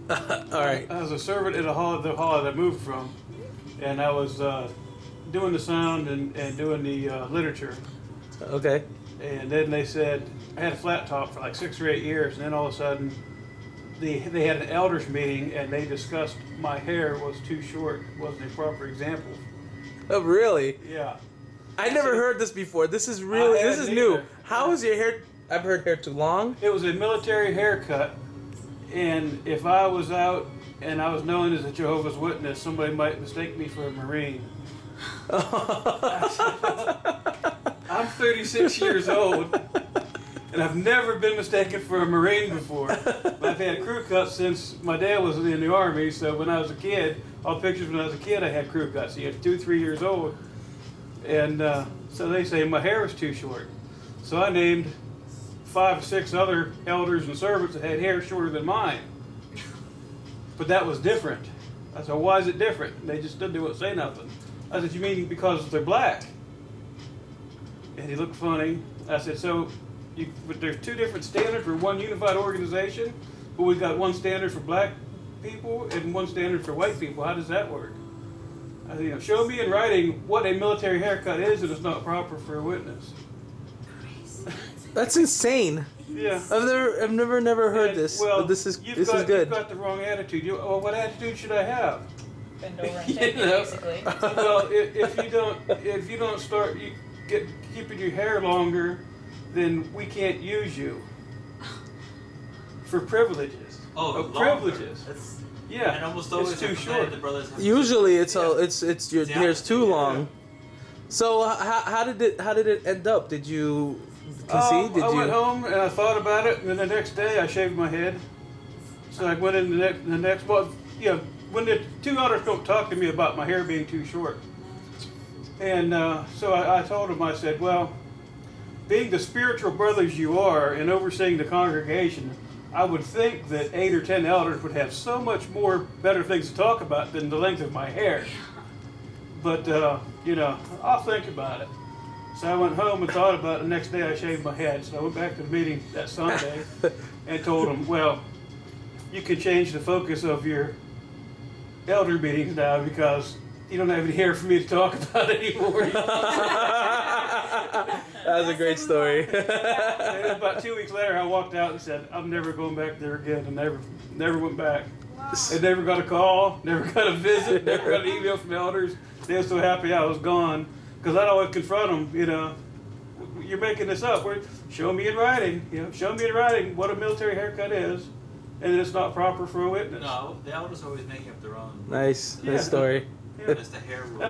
All right. I was a servant at the hall that I moved from, and I was doing the sound and doing the literature. Okay. And then they said, I had a flat top for like 6 or 8 years, and then all of a sudden, they had an elders meeting, and they discussed my hair was too short, wasn't a proper example. Oh, really? Yeah. I never heard this before. This is really, this is new. neither. How is your hair? I've heard hair too long. It was a military haircut, and if I was out and I was known as a Jehovah's Witness, somebody might mistake me for a Marine. I'm 36 years old, and I've never been mistaken for a Marine before. But I've had crew cuts since my dad was in the Army, so when I was a kid, all pictures when I was a kid, I had crew cuts. He was 2, 3 years old. And so they say my hair was too short. So I named 5 or 6 other elders and servants that had hair shorter than mine. But that was different. I said, why is it different? And they just didn't say nothing. I said, you mean because they're black? And he looked funny. I said, but there's 2 different standards for one unified organization, but we've got one standard for black people and one standard for white people. How does that work? I said, show me in writing what a military haircut is and it's not proper for a witness. That's insane. Yeah. I've never heard this. Well, but this is good. You've got the wrong attitude. Well, what attitude should I have? Bend over and take it, basically. Well, if you don't start keeping your hair longer, then we can't use you for privileges. Oh, privileges. Yeah, and almost always it's too short. The brothers have Usually, it's your hair's too long. Yeah. So how did it end up? Did you concede? I went home and I thought about it, and then the next day I shaved my head. So I went in the next month. When the 2 elders don't talk to me about my hair being too short, and so I told them, I said, well, being the spiritual brothers you are and overseeing the congregation, I would think that 8 or 10 elders would have so much more better things to talk about than the length of my hair. But, I'll think about it. So I went home and thought about it. The next day I shaved my head. So I went back to the meeting that Sunday and told them, well, you can change the focus of your elder meetings now because you don't have any hair for me to talk about anymore. That was a great story. And about 2 weeks later, I walked out and said, I'm never going back there again, and never went back. Wow. And never got a call, never got a visit, never got an email from elders. They were so happy I was gone, because I'd always confront them, you're making this up. Show me in writing, what a military haircut is, and it's not proper for a witness. No, the elders always make up their own. Nice Yeah. story. Yeah. It's the hair rule.